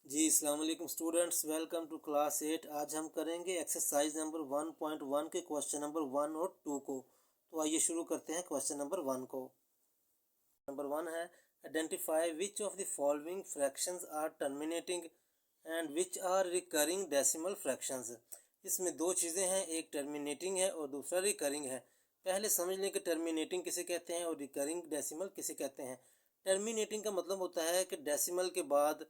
जी अस्सलाम वालेकुम students, welcome to class 8। आज हम करेंगे एक्सरसाइज नंबर 1.1 के क्वेश्चन नंबर 1 और 2 को। तो आइए शुरू करते हैं क्वेश्चन नंबर 1 को। नंबर 1 है identify which of the following fractions are terminating and which are recurring decimal fractions. इसमें दो चीज़ें हैं, एक टर्मिनेटिंग है और दूसरा रिकरिंग है। पहले समझ लें कि टर्मिनेटिंग किसे कहते हैं और रिकरिंग डेसिमल किसे कहते हैं। टर्मिनेटिंग का मतलब होता है कि डेसिमल के बाद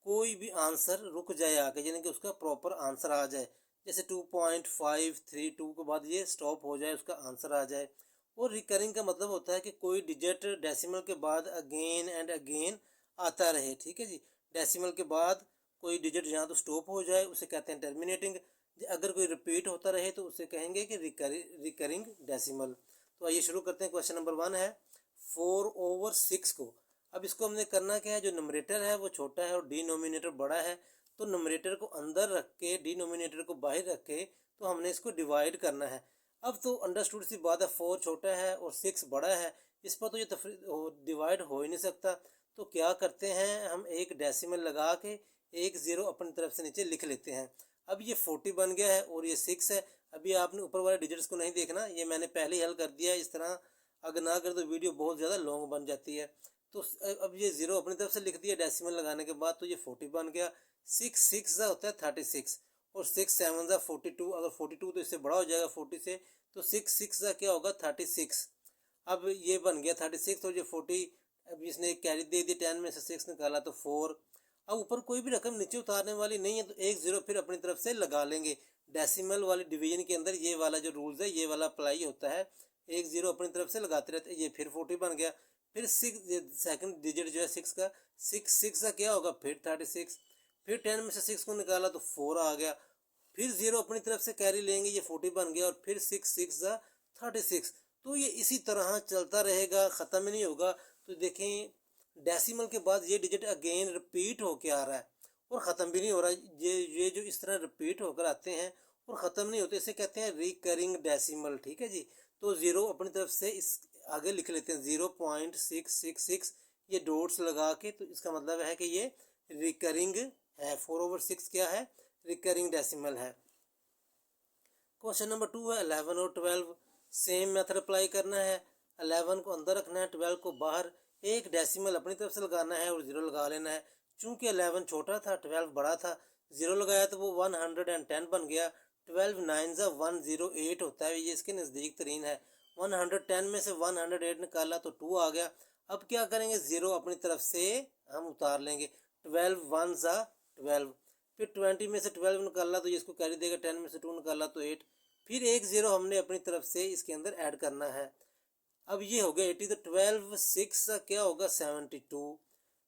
कोई भी आंसर रुक जाए आके, यानी कि उसका प्रॉपर आंसर आ जाए। जैसे 2.532 के बाद ये स्टॉप हो जाए, उसका आंसर आ जाए। और रिकरिंग का मतलब होता है कि कोई डिजिट डेसिमल के बाद अगेन एंड अगेन आता रहे। ठीक है जी, डेसिमल के बाद कोई डिजिट यहाँ तो स्टॉप हो जाए उसे कहते हैं टर्मिनेटिंग। अगर कोई रिपीट होता रहे तो उसे कहेंगे कि रिकरिंग डेसिमल। तो आइए शुरू करते हैं। क्वेश्चन नंबर 1 है 4/6 को। अब इसको हमने करना क्या है, जो नंबरेटर है वो छोटा है और डिनोमिनेटर बड़ा है, तो नंबरेटर को अंदर रख के डिनोमिनेटर को बाहर रख के तो हमने इसको डिवाइड करना है। अब तो अंडरस्टूड सी बात है, 4 छोटा है और 6 बड़ा है, इस पर तो ये डिवाइड हो ही नहीं सकता। तो क्या करते हैं, हम एक डेसिमल लगा के एक ज़ीरो अपनी तरफ से नीचे लिख लेते हैं। अब ये 40 बन गया है और ये 6 है। अभी आपने ऊपर वाले डिजिट्स को नहीं देखना, ये मैंने पहले ही हल कर दिया है। इस तरह अगर ना कर तो वीडियो बहुत ज़्यादा लॉन्ग बन जाती है। तो अब ये ज़ीरो अपनी तरफ से लिख दिया डेसिमल लगाने के बाद, तो ये 40 बन गया। 6 होता है 36 और 6 7 42। अगर 42 तो इससे बड़ा हो जाएगा 40 से, तो 6 क्या होगा 36। अब ये बन गया 36 और ये 40। अब इसने एक कैरी दे दी, 10 में से 6 निकाला तो 4। अब ऊपर कोई भी रकम नीचे उतारने वाली नहीं है, तो एक ज़ीरो फिर अपनी तरफ से लगा लेंगे। डेसिमल वाली डिवीजन के अंदर ये वाला जो रूल्स है ये वाला अप्लाई होता है, एक ज़ीरो अपनी तरफ से लगाते रहते हैं। ये फिर 40 बन गया। फिर 6 सेकंड डिजिट जो है 6 का, 6 का क्या होगा फिर 36। फिर 10 में से 6 को निकाला तो 4 आ गया। फिर ज़ीरो अपनी तरफ से कैरी लेंगे, ये 40 बन गया और फिर 6 तो ये इसी तरह चलता रहेगा, ख़त्म ही नहीं होगा। तो देखें डेसिमल के बाद ये डिजिट अगेन रिपीट होके आ रहा है और ख़त्म भी नहीं हो रहा। ये जो इस तरह रिपीट होकर आते हैं और ख़त्म नहीं होते, इसे कहते हैं रिकरिंग डेसिमल। ठीक है जी, तो ज़ीरो अपनी तरफ से इस आगे लिख लेते हैं 0.666, ये डॉट्स लगा के, तो इसका मतलब है कि ये रिकरिंग है। 4/6 क्या है, रिकरिंग डेसिमल है। क्वेश्चन नंबर 2 है 11 और 12। सेम मेथड अप्लाई करना है। 11 को अंदर रखना है, 12 को बाहर। एक डेसिमल अपनी तरफ से लगाना है और ज़ीरो लगा लेना है। चूंकि 11 छोटा था, 12 बड़ा था, ज़ीरो लगाया तो वो 110 बन गया। 12 9 108 होता है, ये इसके नज़दीक तरीन है। 110 में से 108 निकाला तो 2 आ गया। अब क्या करेंगे, ज़ीरो अपनी तरफ से हम उतार लेंगे। 12 1 12। फिर 20 में से 12 निकाला तो ये इसको कैरी देगा, 10 में से 2 निकाला तो 8। फिर एक ज़ीरो हमने अपनी तरफ से इसके अंदर ऐड करना है। अब ये हो गया 80, तो 12 6 क्या होगा 72।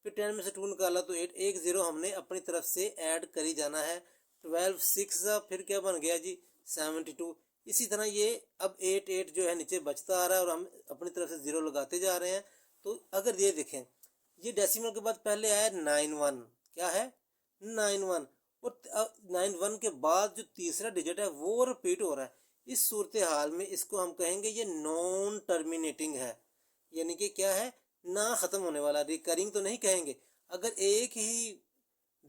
फिर 10 में से 2 निकाला तो 8। एक ज़ीरो हमने अपनी तरफ से ऐड करी जाना है। 12 6 फिर क्या बन गया जी 72। इसी तरह ये अब 8 जो है नीचे बचता आ रहा है और हम अपनी तरफ से ज़ीरो लगाते जा रहे हैं। तो अगर ये देखें, ये डेसिमल के बाद पहले आया 91, क्या है 91, और 91 के बाद जो तीसरा डिजिट है वो रिपीट हो रहा है। इस सूरत हाल में इसको हम कहेंगे ये नॉन टर्मिनेटिंग है, यानी कि क्या है, ना ख़त्म होने वाला। रिकरिंग तो नहीं कहेंगे। अगर एक ही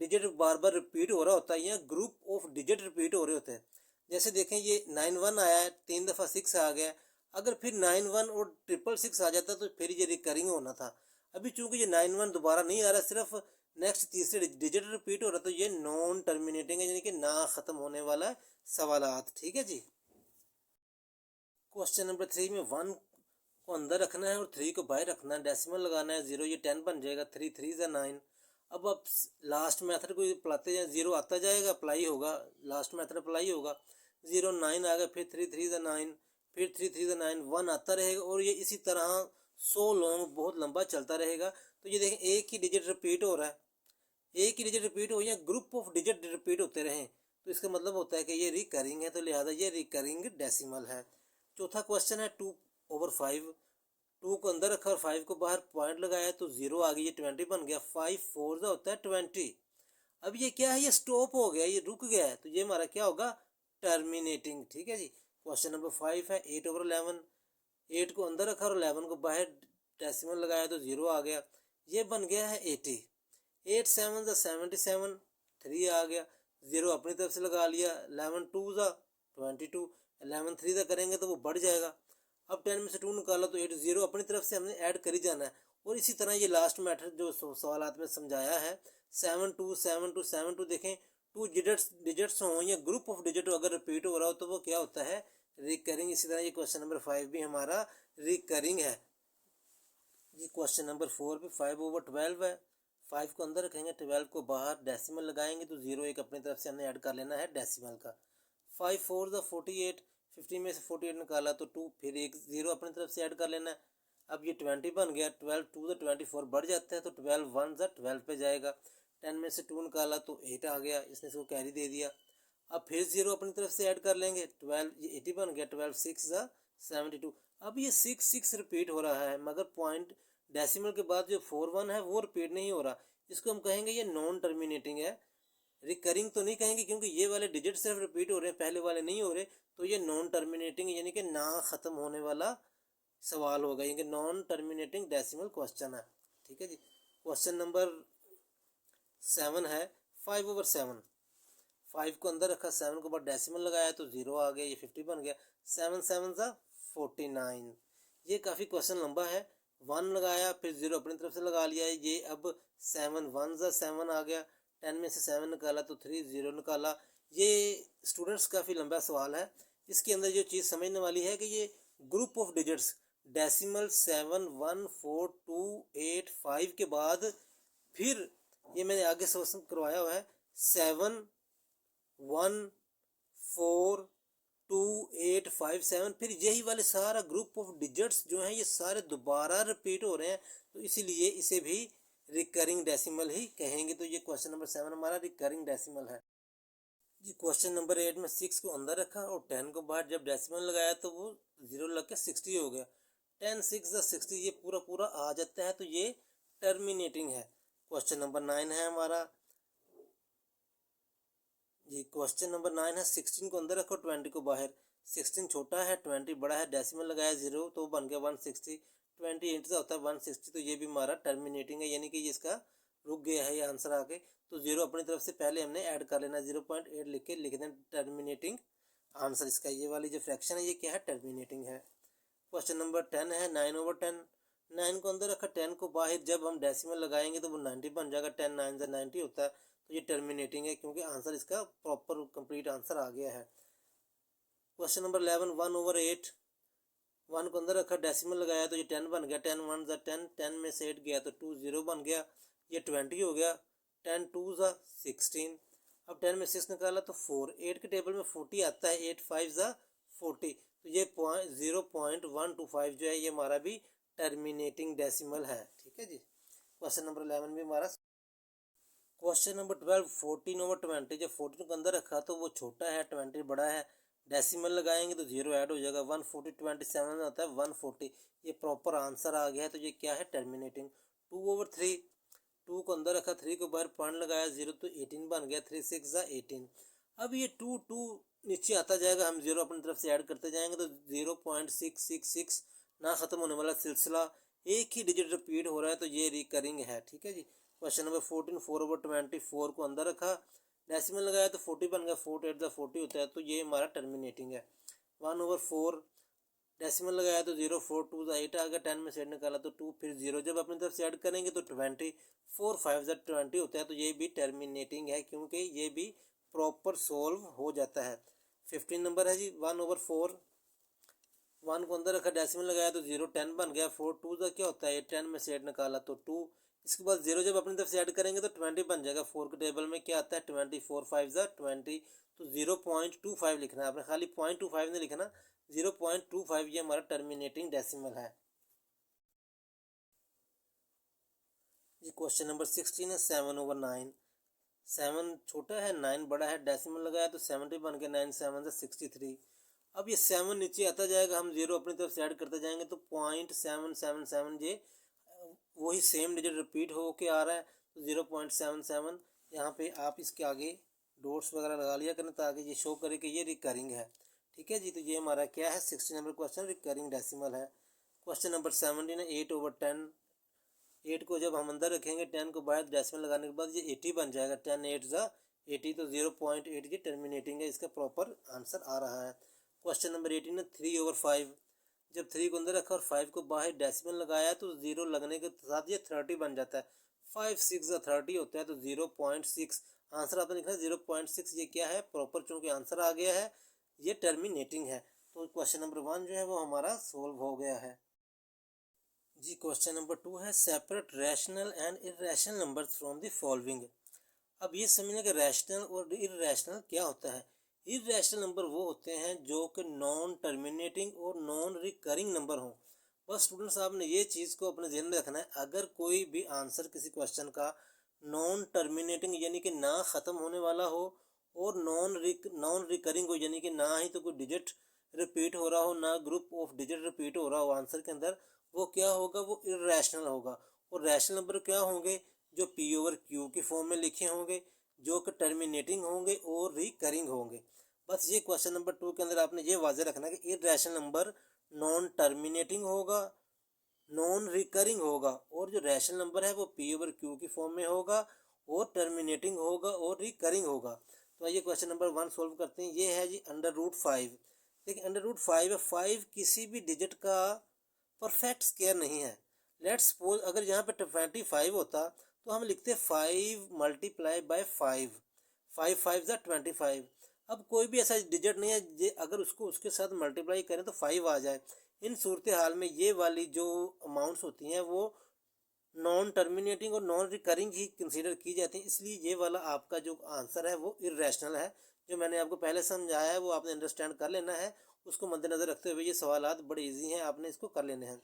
डिजिट बार बार रिपीट हो रहा होता है या ग्रुप ऑफ डिजिट रिपीट हो रहे होते हैं, जैसे देखें ये 91 आया है, 3 दफ़ा 6 आ गया। अगर फिर 91 और 666 आ जाता तो फिर ये रिकरिंग होना था। अभी चूंकि ये 91 दोबारा नहीं आ रहा, सिर्फ नेक्स्ट तीसरे डिजिट रिपीट हो रहा, तो ये नॉन टर्मिनेटिंग है, यानी कि ना ख़त्म होने वाला सवालात। ठीक है जी। क्वेश्चन नंबर 3 में 1 को अंदर रखना है और 3 को बाहर रखना है। डेसिमल लगाना है 0, ये 10 बन जाएगा। 3 3 9। अब आप लास्ट मेथड को अप्लाते जाए, 0 आता जाएगा, अप्लाई होगा, लास्ट मेथड अप्लाई होगा। 0 9 आ गया, फिर 3 3 9, फिर 3 3 9, 1 आता रहेगा और ये इसी तरह सो लॉन्ग बहुत लंबा चलता रहेगा। तो ये देखें एक ही डिजिट रिपीट हो रहा है, एक ही डिजिट रिपीट हो या ग्रुप ऑफ डिजिट रिपीट होते रहें, तो इसका मतलब होता है कि ये रिकरिंग है, तो लिहाजा ये रिकरिंग डेसिमल है। चौथा क्वेश्चन है 2/5। 2 को अंदर रखा और 5 को बाहर, पॉइंट लगाया तो 0 आ गई, ये 20 बन गया। 5 4 होता है 20। अब ये क्या है, ये स्टॉप हो गया, ये रुक गया है, तो ये हमारा क्या होगा, टर्मिनेटिंग। ठीक है जी। क्वेश्चन नंबर 5 है 8/11। 8 को अंदर रखा और 11 को बाहर, डेसिमल लगाया तो 0 आ गया, ये बन गया है 80। 8 7 ज़ा 77, 3 आ गया, 0 अपनी तरफ से लगा लिया, 11 2 ज़ा 22, 11 3 ज़ा करेंगे तो वो बढ़ जाएगा। अब 10 में से 2 निकाला तो 8, 0 अपनी तरफ से हमने ऐड कर ही जाना है। और इसी तरह ये लास्ट मेथड जो सवालात में समझाया है, 7 2 7 2 7 2, देखें टू डिजिट्स हों या ग्रुप ऑफ डिजिट अगर रिपीट हो रहा हो तो वो क्या होता है, रिकरिंग। इसी तरह ये क्वेश्चन नंबर 5 भी हमारा रिकरिंग है। ये क्वेश्चन नंबर 4 पे 5/12 है, 5 को अंदर रखेंगे, 12 को बाहर, डेसिमल लगाएंगे तो 0 एक अपनी तरफ से हमने ऐड कर लेना है डेसिमल का। 5 4 ज़ा 48, 50 में से 48 निकाला तो 2, फिर एक 0 अपनी तरफ से ऐड कर लेना है। अब ये 20 बन गया, 12 2 ज़ा 24 बढ़ जाता है तो 12 1 ज़ा 12 पे जाएगा। 10 में से 2 निकाला तो 8 आ गया, इसने इसको कैरी दे दिया। अब फिर 0 अपनी तरफ से ऐड कर लेंगे, 12 ये 80 बन गया, 12 6 ज़ा 72। अब ये 6 6 रिपीट हो रहा है मगर पॉइंट डेसिमल के बाद जो 4 1 है वो रिपीट नहीं हो रहा, इसको हम कहेंगे ये नॉन टर्मिनेटिंग है। रिकरिंग तो नहीं कहेंगे क्योंकि ये वाले डिजिट सिर्फ रिपीट हो रहे हैं, पहले वाले नहीं हो रहे, तो ये नॉन टर्मिनेटिंग यानी कि ना ख़त्म होने वाला सवाल होगा, यानी कि नॉन टर्मिनेटिंग डेसिमल क्वेश्चन है। ठीक है जी। क्वेश्चन नंबर 7 है 5/7। 5 को अंदर रखा, 7 को बाद डेसिमल लगाया तो 0 आ गया, ये 50 बन गया। 7 7 ज़ा 49। ये काफ़ी क्वेश्चन लंबा है। 1 लगाया, फिर 0 अपनी तरफ से लगा लिया है, ये अब 7 1 ज़ा 7 आ गया। 10 में से 7 निकाला तो 3, 0 निकाला। ये स्टूडेंट्स काफ़ी लंबा सवाल है। इसके अंदर जो चीज़ समझने वाली है कि ये ग्रुप ऑफ डिजिट्स डेसिमल 7 1 4 2 8 5 के बाद फिर ये मैंने आगे से करवाया हुआ है 7 1 4 2 8 5 7, फिर यही वाले सारा ग्रुप ऑफ डिजिट्स जो हैं ये सारे दोबारा रिपीट हो रहे हैं, तो इसीलिए इसे भी रिकरिंग डेसिमल ही कहेंगे। तो ये क्वेश्चन नंबर 7 हमारा रिकरिंग डेसिमल है। जी क्वेश्चन नंबर 8 में 6 को अंदर रखा और 10 को बाहर, जब डेसिमल लगाया तो वो 0 लग के 60 हो गया। 10 6 ज़ा 60, ये पूरा पूरा आ जाता है तो ये टर्मिनेटिंग है। क्वेश्चन नंबर 9 है हमारा। जी क्वेश्चन नंबर 9 है 16 को अंदर रखो, 20 को बाहर। 16 छोटा है, 20 बड़ा है, डेसिमल लगाया 0 तो बन गया 160। 28 से होता है 160, तो ये भी हमारा टर्मिनेटिंग है, यानी कि इसका रुक गया है ये आंसर आके। तो 0 अपनी तरफ से पहले हमने ऐड कर लेना, 0.8 लिख के लिख दें टर्मिनेटिंग आंसर इसका। ये वाली जो फ्रैक्शन है ये क्या है, टर्मिनेटिंग है। क्वेश्चन नंबर 10 है 9/10। 9 को अंदर रखा, 10 को बाहर, जब हम डेसिमल लगाएंगे तो वो 90 बन जाएगा। 10 9 से 90 होता है, तो ये टर्मिनेटिंग है क्योंकि आंसर इसका प्रॉपर कंप्लीट आंसर आ गया है। Question number 11 1/8। 1 को अंदर रखा, डेसिमल लगाया तो ये 10 बन गया। 10 1 ज़ा 10, 10 में से 8 गया तो 2, 0 बन गया, ये 20 हो गया। 10 2 ज़ा 16। अब 10 में 6 निकाला तो 4, 8 के टेबल में 40 आता है, 8 5 ज़ा 40, तो ये 0.125 जो है ये हमारा भी टर्मिनेटिंग डेसिमल है। ठीक है जी। क्वेश्चन नंबर 11 भी हमारा। Question number 12 14/20। जब 14 को अंदर रखा तो वो छोटा है, 20 बड़ा है, डेसिमल लगाएंगे तो 0 ऐड हो जाएगा। 140 27 होता है 140, ये प्रॉपर आंसर आ गया है, तो ये क्या है, टर्मिनेटिंग। 2/3। 2 को अंदर रखा, 3 को बाहर, पॉइंट लगाया 0 तो 18 बन गया। 3 6 ज़ा 18। अब ये 2 2 नीचे आता जाएगा, हम 0 अपनी तरफ से ऐड करते जाएंगे तो 0.666 ना ख़त्म होने वाला सिलसिला, एक ही डिजिट रिपीट हो रहा है, तो ये रिकरिंग है। ठीक है जी। Question number 14 4/20। 4 को अंदर रखा, डेसिमल लगाया तो 40 बन गया। 4 8 ज़ा 40 होता है, तो ये हमारा टर्मिनेटिंग है। 1/4, डेसिमल लगाया तो 0 4 2 ज़ा 8 आ गया। 10 में से 8 निकाला तो 2, फिर 0 जब अपनी तरफ से ऐड करेंगे तो 20, 4 5 ज़ा 20 होता है, तो ये भी टर्मिनेटिंग है क्योंकि ये भी प्रॉपर सोल्व हो जाता है। 15 नंबर है जी 1/4। 1 को अंदर रखा, डेसिमल लगाया तो 0 10 बन गया। 4 2 ज़ा क्या होता है, 10 में से 8 निकाला तो 2, इसके बाद 0 जब अपनी तरफ से ऐड करेंगे तो 20 बन जाएगा। 4 के टेबल में क्या आता है 20, 4 5 ज़ा 20, तो 0.25 लिखना है आपने, खाली 0.25 नहीं लिखना, 0.25 ये हमारा टर्मिनेटिंग डेसिमल है। ये क्वेश्चन नंबर 16 है 7/9। 7 छोटा है, 9 बड़ा है, डेसिमल लगाया तो 70 बन गया। 9 7 ज़ा 63। अब ये 7 नीचे आता जाएगा, हम 0 अपनी तरफ से ऐड करते जाएंगे तो 0.777, ये वही सेम डिजिट रिपीट हो के आ रहा है, तो 0.77 यहाँ पे आप इसके आगे डॉट्स वगैरह लगा लिया करें ताकि ये शो करे कि ये रिकरिंग है। ठीक है जी। तो ये हमारा क्या है, 16 नंबर क्वेश्चन रिकरिंग डेसिमल है। क्वेश्चन नंबर 17 है 8/10। 8 को जब हम अंदर रखेंगे 10 को बाहर डेसिमल लगाने के बाद ये 80 बन जाएगा। 10 8 ज़ा 80, तो 0.8 की टर्मिनेटिंग है, इसका प्रॉपर आंसर आ रहा है। क्वेश्चन नंबर 18 है 3/5। जब 3 को अंदर रखा और 5 को बाहर डेसिमल लगाया तो 0 लगने के साथ ये 30 बन जाता है। 5 6 ज़ा 30 होता है, तो 0.6 आंसर आपने लिखा है 0.6। ये क्या है, प्रॉपर चूँकि आंसर आ गया है, ये टर्मिनेटिंग है। तो क्वेश्चन नंबर 1 जो है वो हमारा सोल्व हो गया है जी। क्वेश्चन नंबर 2 है separate rational and irrational numbers from the following. अब ये समझना कि रैशनल और इर्रेशनल क्या होता है। इर्रेशनल नंबर वो होते हैं जो कि नॉन टर्मिनेटिंग और नॉन रिकरिंग नंबर हों। बस स्टूडेंट्स आपने ये चीज़ को अपने ध्यान में रखना है, अगर कोई भी आंसर किसी क्वेश्चन का नॉन टर्मिनेटिंग यानी कि ना ख़त्म होने वाला हो और नॉन रिकरिंग हो यानी कि ना ही तो कोई डिजिट रिपीट हो रहा हो, ना ग्रुप ऑफ डिजिट रिपीट हो रहा हो आंसर के अंदर, वो क्या होगा, वो इर्रेशनल होगा। और रैशनल नंबर क्या होंगे, जो P/Q की फॉर्म में लिखे होंगे, जो कि टर्मिनेटिंग होंगे और रिकरिंग होंगे। बस ये क्वेश्चन नंबर 2 के अंदर आपने ये वाज़ेह रखना है कि इर्रेशनल नंबर नॉन टर्मिनेटिंग होगा, नॉन रिकरिंग होगा, और जो रैशनल नंबर है वो P/Q की फॉर्म में होगा और टर्मिनेटिंग होगा और रिकरिंग होगा। तो आइए क्वेश्चन नंबर 1 सोल्व करते हैं। ये है जी √5। देखिए √5 है, 5 किसी भी डिजिट का परफेक्ट स्क्वायर नहीं है। लेट्स सपोज अगर यहाँ पे 25 होता तो हम लिखते 5 मल्टीप्लाई बाय 5, 5 5 ज़ा 25। अब कोई भी ऐसा डिजिट नहीं है अगर उसको उसके साथ मल्टीप्लाई करें तो 5 आ जाए। इन सूरत हाल में ये वाली जो अमाउंट्स होती हैं वो नॉन टर्मिनेटिंग और नॉन रिकरिंग ही कंसीडर की जाती है, इसलिए ये वाला आपका जो आंसर है वो इर्रेशनल है। जो मैंने आपको पहले समझाया है वो आपने अंडरस्टैंड कर लेना है, उसको मद्देनज़र रखते हुए ये सवालात बड़े इजी हैं, आपने इसको कर लेने हैं।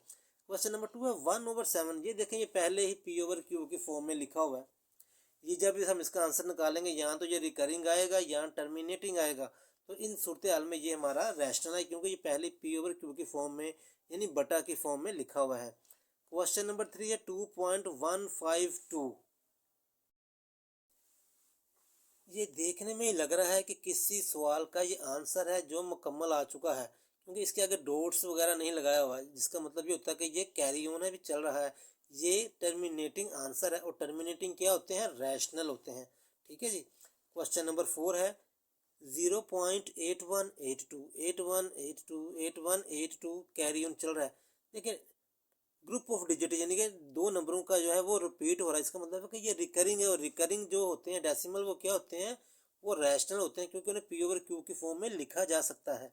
क्वेश्चन नंबर 2 है 1/7। ये देखें, ये पहले ही P/Q की फॉर्म में लिखा हुआ है। ये जब हम इसका आंसर निकालेंगे यहाँ तो ये रिकरिंग आएगा, यहाँ टर्मिनेटिंग आएगा, तो इन सूरत हाल में ये हमारा रैशनल है क्योंकि ये पहले P/Q की फॉर्म में यानी बटा की फॉर्म में लिखा हुआ है। क्वेश्चन नंबर 3 है 2.152। ये देखने में ही लग रहा है कि किसी सवाल का ये आंसर है जो मुकम्मल आ चुका है, क्योंकि इसके आगे डॉट्स वगैरह नहीं लगाया हुआ है, जिसका मतलब ये होता है कि ये कैरी ऑन है, भी चल रहा है। ये टर्मिनेटिंग आंसर है और टर्मिनेटिंग क्या होते हैं, रैशनल होते हैं। ठीक है जी। क्वेश्चन नंबर 4 है 0.8182 8182 8182 कैरी ऑन चल रहा है। देखिए ग्रुप ऑफ डिजिट यानी कि दो नंबरों का जो है वो रिपीट हो रहा है, इसका मतलब है कि ये रिकरिंग है, और रिकरिंग जो होते हैं डेसिमल वो क्या होते हैं, वो रैशनल होते हैं क्योंकि उन्हें P/Q की फॉर्म में लिखा जा सकता है।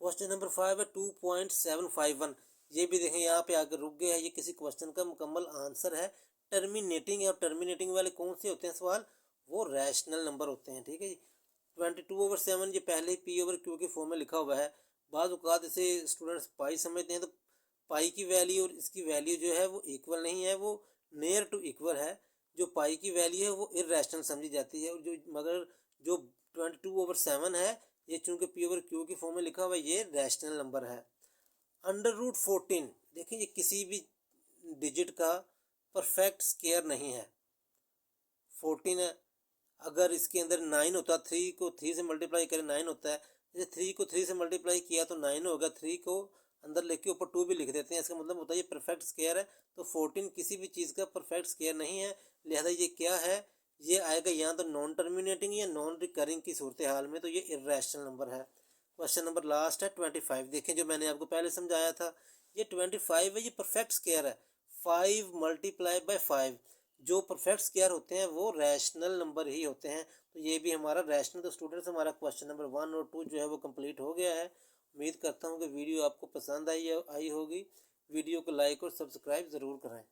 क्वेश्चन नंबर 5 है 2.751। ये भी देखें यहाँ पे आकर रुक गया है, ये किसी क्वेश्चन का मुकम्मल आंसर है, टर्मिनेटिंग है, और टर्मिनेटिंग वाले कौन से होते हैं सवाल, वो रैशनल नंबर होते हैं। ठीक है जी। 22/7 ये पहले ही P/Q की फॉर्म में लिखा हुआ है। बाद औक़ात इसे स्टूडेंट्स पाई समझते हैं, तो पाई की वैल्यू और इसकी वैल्यू जो है वो इक्वल नहीं है, वो नियर टू इक्वल है। जो पाई की वैल्यू है वो इर्रेशनल समझी जाती है, और जो मगर जो 22/7 है ये चूँकि P/Q की फॉर्म में लिखा हुआ है, ये रैशनल नंबर है। √14 देखिए, ये किसी भी डिजिट का परफेक्ट स्क्वायर नहीं है। 14 है, अगर इसके अंदर 9 होता, 3 को 3 से मल्टीप्लाई करें 9 होता है, जैसे 3 को 3 से मल्टीप्लाई किया तो 9 होगा, 3 को अंदर लिख के ऊपर 2 भी लिख देते हैं, इसका मतलब होता है ये परफेक्ट स्क्वायर है। तो 14 किसी भी चीज़ का परफेक्ट स्क्वायर नहीं है, लिहाजा ये क्या है, ये आएगा यहाँ तो नॉन टर्मिनेटिंग या नॉन रिकरिंग की सूरत हाल में, तो ये इर्रेशनल नंबर है। क्वेश्चन नंबर लास्ट है 25। देखें, जो मैंने आपको पहले समझाया था, ये 25 है, ये परफेक्ट स्क्वायर है। 5 मल्टीप्लाई बाय 5, जो परफेक्ट स्क्वायर होते हैं वो रैशनल नंबर ही होते हैं, तो ये भी हमारा रैशनल। तो स्टूडेंट्स हमारा क्वेश्चन नंबर 1 और 2 जो है वो कंप्लीट हो गया है। उम्मीद करता हूँ कि वीडियो आपको पसंद आई होगी। वीडियो को लाइक और सब्सक्राइब ज़रूर करें।